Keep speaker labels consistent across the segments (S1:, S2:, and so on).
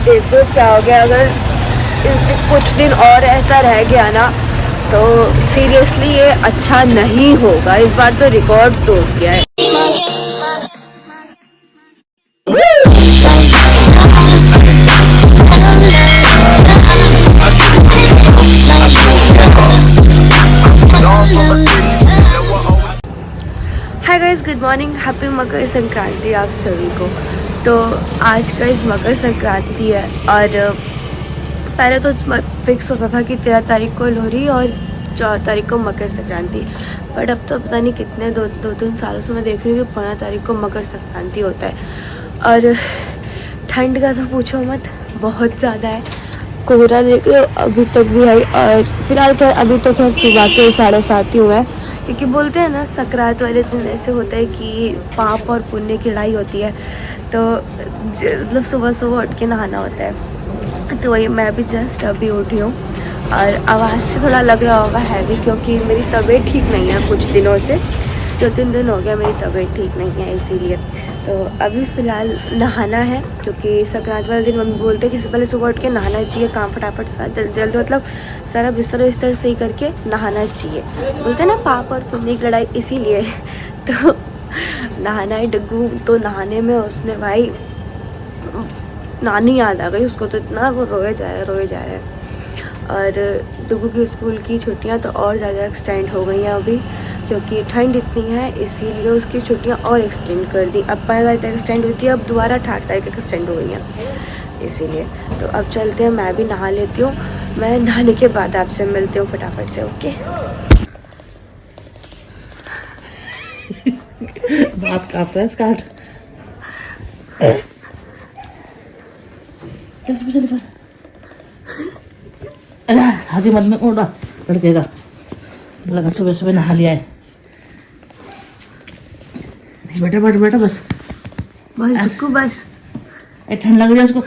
S1: देखो क्या हो गया, अगर इस कुछ दिन और ऐसा रह गया ना तो सीरियसली ये अच्छा नहीं होगा। इस बार तो रिकॉर्ड तोड़ गया है। Hi guys, good morning, happy Makar Sankranti आप सभी को। तो आज का इस मकर संक्रांति है और पहले तो फिक्स होता था कि 13 तारीख को लोहड़ी और 14 तारीख को मकर संक्रांति, बट अब तो पता नहीं कितने दो तीन सालों से मैं देख रही हूँ कि 15 तारीख को मकर संक्रांति होता है। और ठंड का तो पूछो मत, बहुत ज़्यादा है। कोहरा देख लो अभी तक भी है और फिलहाल खैर अभी तो खैर सुबह के 7:30 ही हुआ है, क्योंकि बोलते हैं ना संक्रांत वाले दिन ऐसे होता है कि पाप और पुण्य की लड़ाई होती है। तो मतलब सुबह सुबह उठ के नहाना होता है। तो वही मैं भी जस्ट अभी उठी हूँ और आवाज़ से थोड़ा लग रहा होगा हैवी, क्योंकि मेरी तबीयत ठीक नहीं है कुछ दिनों से। 2-3 दिन हो गया मेरी तबीयत ठीक नहीं है, इसीलिए तो अभी फ़िलहाल नहाना है। क्योंकि संक्रांत वाले दिन मम्मी बोलते हैं कि पहले सुबह उठ के नहाना चाहिए, काम फटाफट सारा जल्दी जल्दी मतलब सारा बिस्तर सही करके नहाना चाहिए। बोलते हैं ना पाप और पुण्य की लड़ाई, इसीलिए तो नहाना है डग्गू। तो नहाने में उसने भाई नानी याद आ गई उसको, तो इतना वो रोए जा रहा है। और डुगू की स्कूल की छुट्टियां तो और ज़्यादा एक्सटेंड हो गई हैं अभी, क्योंकि ठंड इतनी है, इसीलिए उसकी छुट्टियां और एक्सटेंड कर दी। अब 15 तारीख तक एक्सटेंड हुई थी, अब दोबारा 18 तारीख तक एक्सटेंड हो गई हैं, इसीलिए। तो अब चलते हैं, मैं भी नहा लेती हूँ। मैं नहाने के बाद आपसे मिलती हूँ फटाफट से। ओके
S2: बात का प्रेस कार्ड हाजी मत में उड़ा लड़केगा, लगा सुबह सुबह नहा लिया है। नहीं बेटा बस
S1: डुक्कू बस
S2: ठंड लग रही है उसको।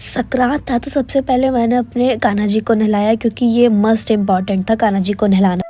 S3: संक्रांत था तो सबसे पहले मैंने अपने कान्हा जी को नहलाया, क्योंकि ये मस्ट इम्पॉर्टेंट था कान्हा जी को नहलाना।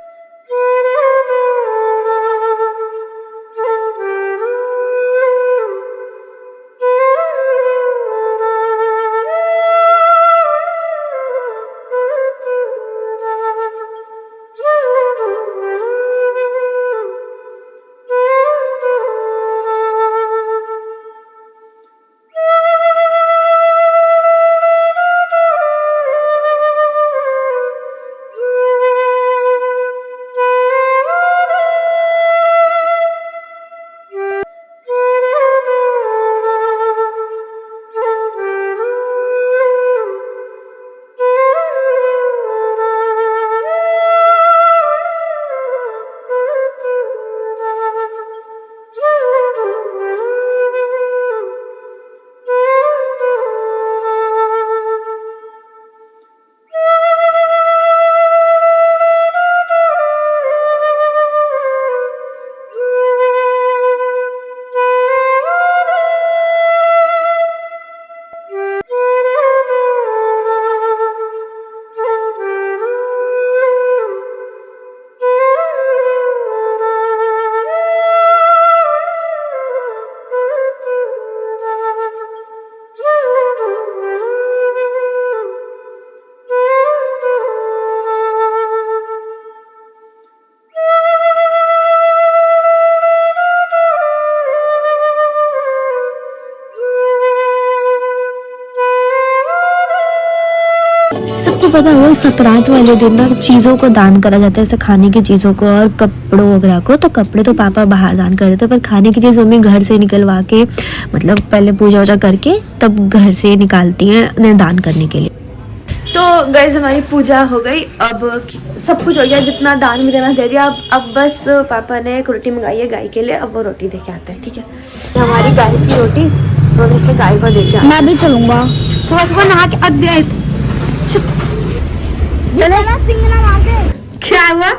S3: पता हो संक्रांत वाले दिन ना चीज़ों को दान करा जाता है, जैसे खाने की चीज़ों को और कपड़ों वगैरह को। तो कपड़े तो पापा बाहर दान कर देते, पर खाने की चीज़ मम्मी घर से निकलवा के मतलब पहले पूजा वूजा करके तब घर से निकालती हैं दान करने के लिए।
S1: तो गाइस हमारी पूजा हो गई, अब सब कुछ हो गया, जितना दान में देना दे दिया। अब बस पापा ने एक रोटी मंगाई है गाय के लिए, अब वो रोटी दे के आते हैं, ठीक है। हमारी गाय की रोटी तो से गाय को दे के, मैं भी चलूँगा सुबह सुबह नहा के। क्या हुआ?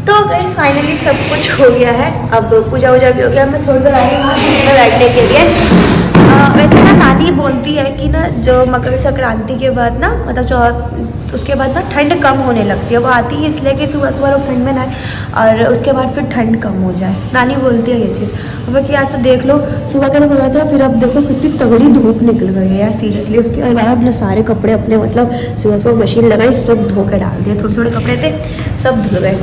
S1: तो गाइस फाइनली सब कुछ हो गया है, अब पूजा वूजा भी हो गया। मैं थोड़ी देर आई हूँ बैठने के लिए। वैसे ना नानी बोलती है कि ना जो मकर संक्रांति के बाद ना मतलब तो उसके बाद ना ठंड कम होने लगती है। वो आती है इसलिए कि सुबह सुबह लोग ठंड में नहाए और उसके बाद फिर ठंड कम हो जाए। नानी बोलती है ये चीज़। और कि आज तो देख लो सुबह का तो कर रहा था, फिर अब देखो कितनी तगड़ी धूप निकल गई है यार सीरियसली। उसके बाद अपने सारे कपड़े अपने मतलब सुबह सुबह मशीन लगाई, सब धो के डाल दिए। थोड़े थोड़े कपड़े थे सब धुल गए।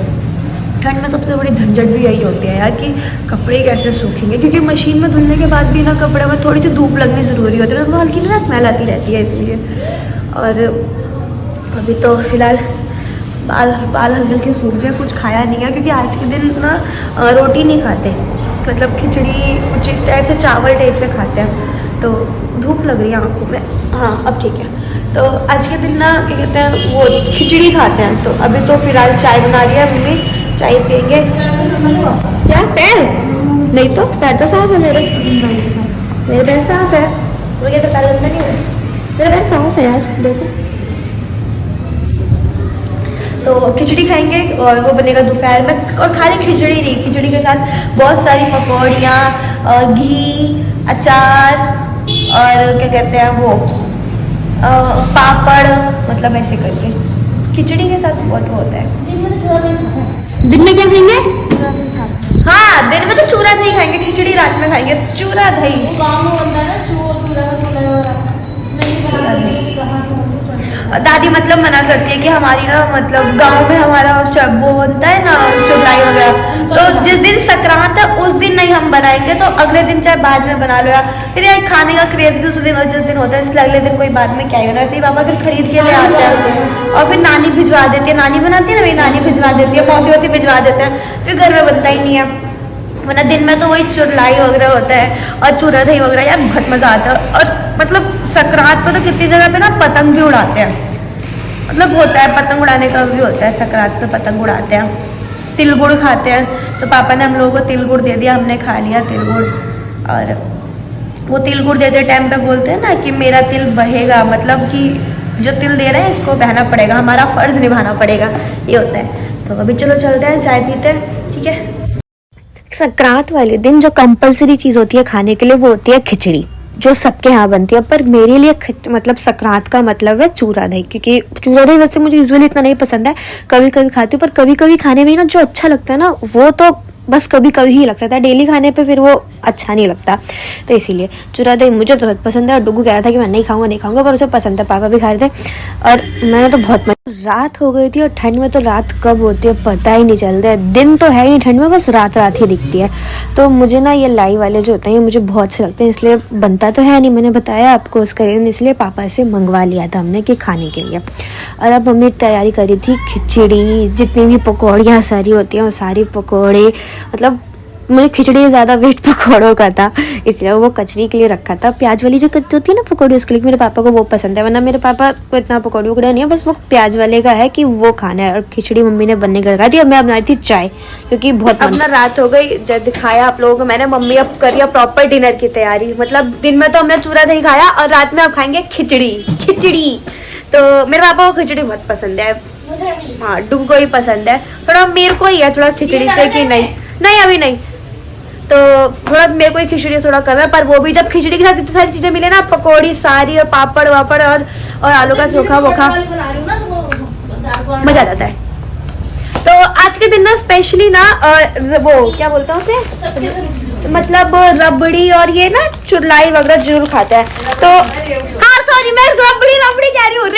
S1: ठंड में सबसे बड़ी झंझट भी यही होती है यार कि कपड़े कैसे सूखेंगे, क्योंकि मशीन में धुलने के बाद भी ना कपड़े में थोड़ी सी धूप लगनी ज़रूरी होती है, तो हल्की ना स्मेल आती रहती है इसलिए। और अभी तो फिलहाल बाल हल्के हल्के सूख जाए। कुछ खाया नहीं है क्योंकि आज के दिन ना रोटी नहीं खाते, मतलब खिचड़ी कुछ इस टाइप से चावल टाइप से खाते हैं। तो धूप लग रही है आँखों में, हाँ अब ठीक है। तो आज के दिन ना क्या कहते हैं वो खिचड़ी खाते हैं। तो अभी तो फिलहाल चाय बना दिया मम्मी, चाय पियेंगे। क्या पैर? नहीं तो पैर तो साफ है मेरे पैर साफ है। मुझे तो पैर गंदा नहीं है, मेरा पैर साफ है यार देखो। तो खिचड़ी खाएंगे और वो बनेगा दोपहर में। और खाली खिचड़ी नहीं, खिचड़ी के साथ बहुत सारी पकौड़ियाँ और घी, अचार और क्या कहते हैं वो पापड़, मतलब ऐसे करके खिचड़ी के साथ बहुत होता है। दिन में क्या खाएंगे? हाँ दिन में तो चूरा दही खाएंगे, खिचड़ी रात में खाएंगे चूरा दही। दादी मतलब मना करती है कि हमारी ना मतलब गांव में हमारा वो बनता है ना चुलाई वगैरह, तो जिस दिन संक्रांत है उस दिन नहीं हम बनाएंगे, तो अगले दिन चाहे बाद में बना लो यार। फिर यार खाने का क्रेज भी उस दिन और जिस दिन होता है, इसलिए अगले दिन कोई बाद में क्या ही होना। ऐसे ही पापा फिर खरीद के ले आते हैं और फिर नानी भिजवा देती है। नानी बनाती है ना, मेरी नानी भिजवा देती है, मौसी वौसी भिजवा देते हैं, फिर घर में बनता ही नहीं है। वरना दिन में तो वही चुरलाई वगैरह होता है और चूरा दही वगैरह यार बहुत मज़ा आता है। और मतलब संक्रांत पर तो कितनी जगह पे ना पतंग भी उड़ाते हैं, मतलब होता है पतंग उड़ाने का भी होता है। संक्रांत पे पतंग उड़ाते हैं, तिल गुड़ खाते हैं। तो पापा ने हम लोगों को तिल गुड़ दे दिया, हमने खा लिया तिल गुड़। और वो तिल गुड़ देते टाइम पे बोलते हैं ना कि मेरा तिल बहेगा, मतलब कि जो तिल दे रहे हैं इसको बहना पड़ेगा, हमारा फ़र्ज़ निभाना पड़ेगा, ये होता है। तो अभी चलो चलते हैं, चाय पीते हैं, ठीक है।
S3: संक्रांत वाले दिन जो कंपलसरी चीज़ होती है खाने के लिए वो होती है खिचड़ी, जो सबके यहाँ बनती है। पर मेरे लिए मतलब संक्रांत का मतलब है चूरा दही, क्योंकि चूरा दही वैसे मुझे यूजुअली इतना नहीं पसंद है, कभी कभी खाती हूँ। पर कभी कभी खाने में ना जो अच्छा लगता है ना वो तो बस कभी कभी ही लग सकता है, डेली खाने पे फिर वो अच्छा नहीं लगता। तो इसीलिए चूरा दही मुझे तो बहुत पसंद है। और डुगू कह रहा था कि मैं नहीं खाऊंगा, पर उसे पसंद है, पापा भी खा रहे थे और मैंने तो बहुत। रात हो गई थी और ठंड में तो रात कब होती है पता ही नहीं चलता है। दिन तो है ही नहीं ठंड में, बस रात ही दिखती है। तो मुझे ना ये लाई वाले जो होते हैं मुझे बहुत अच्छे लगते हैं, इसलिए बनता तो है नहीं, मैंने बताया आपको उसका रीज़न, इसलिए पापा से मंगवा लिया था हमने कि खाने के लिए। और अब मम्मी तैयारी करी थी खिचड़ी, जितनी भी पकौड़ियाँ सारी होती हैं वो सारी पकौड़े, मतलब मुझे खिचड़ी से ज़्यादा वेट पकौड़ों का था, इसलिए वो कचरी के लिए रखा था। प्याज वाली जो कच्ची होती है ना पकौड़ी, उसके लिए मेरे पापा को वो पसंद है, वरना मेरे पापा को इतना पकौड़ी वकौड़ा नहीं है, बस वो प्याज वाले का है कि वो खाना है। और खिचड़ी मम्मी ने बनने का रखा थी और मैं बना रही थी चाय, क्योंकि बहुत अपना रात हो गई। जब दिखाया आप लोगों को मैंने, मम्मी अब करी प्रॉपर डिनर की तैयारी। मतलब दिन में तो हमने चूरा दही खाया और रात में अब खाएंगे खिचड़ी। तो मेरे पापा को खिचड़ी बहुत पसंद है, हाँ डुगू को भी पसंद है, थोड़ा मेरे को ही है थोड़ा खिचड़ी से कि नहीं अभी नहीं, तो थोड़ा मेरे को ही खिचड़ी थोड़ा कम है। पर वो भी जब खिचड़ी के साथ इतनी सारी चीज़ें मिले ना, पकौड़ी सारी और पापड़ वापड़ और आलू का चोखा वोखा, मज़ा आ जाता है। तो आज के दिन ना स्पेशली ना वो क्या बोलता हूँ उसे, मतलब रबड़ी और ये ना चुरलाई वगैरह जरूर खाता है। तो हाँ सॉरी मैं रबड़ी कह रही हूँ,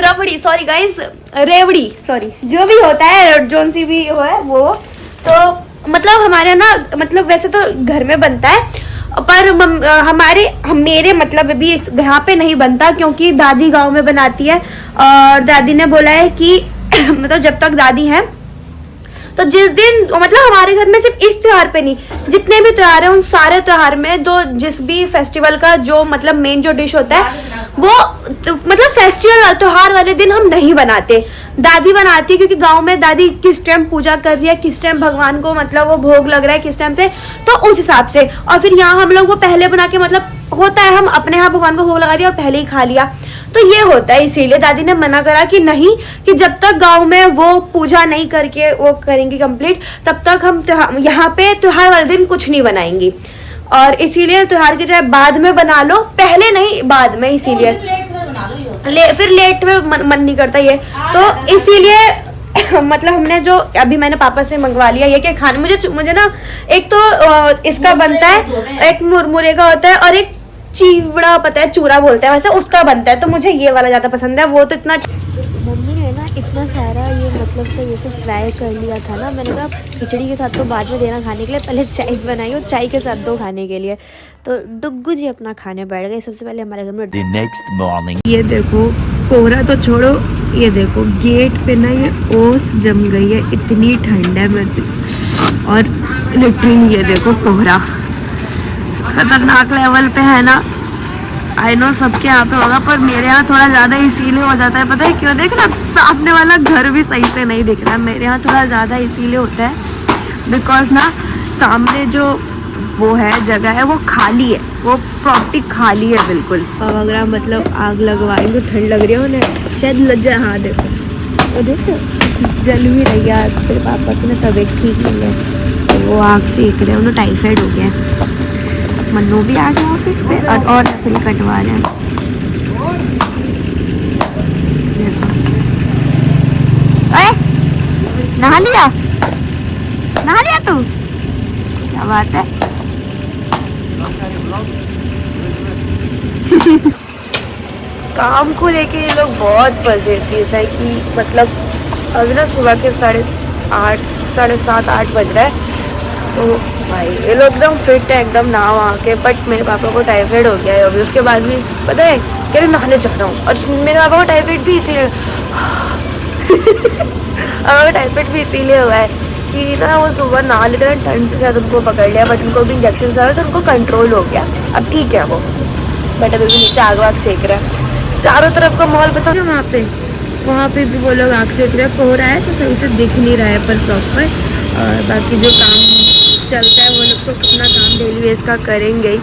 S3: रबड़ी सॉरी गाइस, रेवड़ी सॉरी, जो भी होता है जोन सी भी हो है वो। तो मतलब हमारे ना मतलब वैसे तो घर में बनता है, पर मेरे मतलब अभी यहाँ पे नहीं बनता, क्योंकि दादी गांव में बनाती है। और दादी ने बोला है कि मतलब जब तक दादी है तो जिस दिन मतलब हमारे घर में सिर्फ इस त्योहार पे नहीं, जितने भी त्योहार हैं उन सारे त्योहार में जिस भी फेस्टिवल का जो मतलब मेन जो डिश होता है वो मतलब फेस्टिवल त्योहार वाले दिन हम नहीं बनाते, दादी बनाती है। क्योंकि गांव में दादी किस टाइम पूजा कर रही है, किस टाइम भगवान को मतलब वो भोग लग रहा है किस टाइम से, तो उस हिसाब से। और फिर यहाँ हम लोग वो पहले बना के मतलब होता है हम अपने यहाँ भगवान को भोग लगा दिया और पहले ही खा लिया, तो ये होता है। इसीलिए दादी ने मना करा कि नहीं, कि जब तक गांव में वो पूजा नहीं करके वो करेंगे कंप्लीट, तब तक हम यहाँ पे त्योहार वाले दिन कुछ नहीं बनाएंगी। और इसीलिए त्योहार के चाहे बाद में बना लो, पहले नहीं बाद में, इसीलिए
S1: फिर लेट में मन नहीं करता ये, तो इसीलिए मतलब हमने जो अभी मैंने पापा से मंगवा लिया ये कि खाने मुझे ना एक तो इसका बनता है, एक मुरमुरे का होता है और एक चिवड़ा पता है चूरा बोलते हैं वैसे, उसका बनता है, तो मुझे ये वाला ज्यादा पसंद है। वो तो इतना मम्मी ने ना इतना सारा ये मतलब से ये सब फ्राई कर लिया था ना, मैंने कहा खिचड़ी के साथ तो बाद में देना खाने के लिए, पहले चाय बनाई और चाय के साथ दो खाने के लिए। तो डुग्गू जी अपना खाने बैठ गए। सबसे पहले हमारे घर में
S4: The next morning.
S1: ये देखो कोहरा तो छोड़ो, ये देखो गेट पे ना ये ओस जम गई है, इतनी ठंड है। और लिटरली ये देखो कोहरा खतरनाक लेवल पे है ना। आई नो सबके यहाँ पे होगा, पर मेरे यहाँ थोड़ा ज़्यादा इसीलिए हो जाता है, पता है क्यों? देख ना सामने वाला घर भी सही से नहीं दिख रहा है, मेरे यहाँ थोड़ा ज़्यादा इसीलिए होता है बिकॉज ना सामने जो वो है जगह है वो खाली है, वो प्रॉपर्टी खाली है बिल्कुल। वगैरह मतलब आग लगवाएंगे, ठंड लग रही है उन्हें शायद लग जाए। हाँ देखो, तो देखो जल भी रही है। फिर पापा की ना तबीयत ठीक नहीं है तो वो आग सेक रहे हैं, उन्हें टाइफाइड हो गया है। मन्नू भी आ गया ऑफिस पे और लकड़ी कटवा रहे हैं। नहा लिया तू, क्या बात है। काम को लेके ये लोग बहुत पजेसिव है कि मतलब अभी ना सुबह के 7:30 बज रहा है, तो भाई ये लोग एकदम फिट है, एकदम नहा वहाँ के। बट मेरे पापा को टाइफाइड हो गया है अभी, उसके बाद भी पता है कह रहे नहाने जा रहा हूँ। और मेरे पापा को टाइफाइड भी इसीलिए टाइफाइड भी इसीलिए हुआ है कि ना वो सुबह नहा लेते हैं, ठंड से शायद उनको पकड़ लिया, बट उनको भी इंजेक्शन लगा तो उनको कंट्रोल हो गया, अब ठीक है वो। बट अभी भी नीचे आग वाग सेक रहा है। चारों तरफ का माहौल बताओ, वहाँ पे भी वो लोग आग सेक रहे हैं। कोहरा है तो सही से दिख नहीं रहा है पर प्रॉपर, और बाकी जो काम चलता है वो लोग तो अपना काम डेली बेस का करेंगे ही।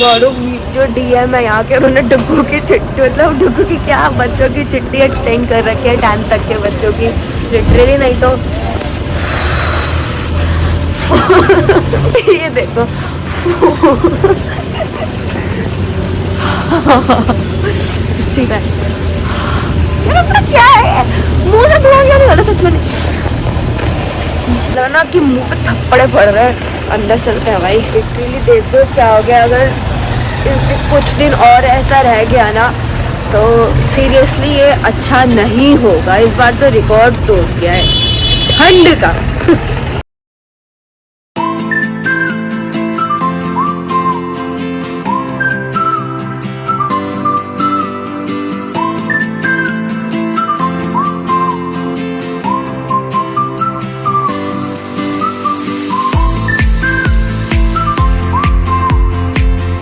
S1: गौरव जो डीएम है यहाँ के, उन्होंने डुग्गू की चिट्ठी, मतलब डुग्गू की क्या बच्चों की चिट्ठी एक्सटेंड कर रखी है 10th तक के बच्चों की, लिटरली। नहीं तो ये देखो ठीक है क्या है, मुंह से धुआं क्या नहीं वाला सच में लगा कि मुंह पे थप्पड़े पड़ रहे हैं। अंदर चलते हैं भाई, लिटरली देखो क्या हो गया। अगर इससे कुछ दिन और ऐसा रह गया ना तो सीरियसली ये अच्छा नहीं होगा। इस बार तो रिकॉर्ड तोड़ गया है ठंड का।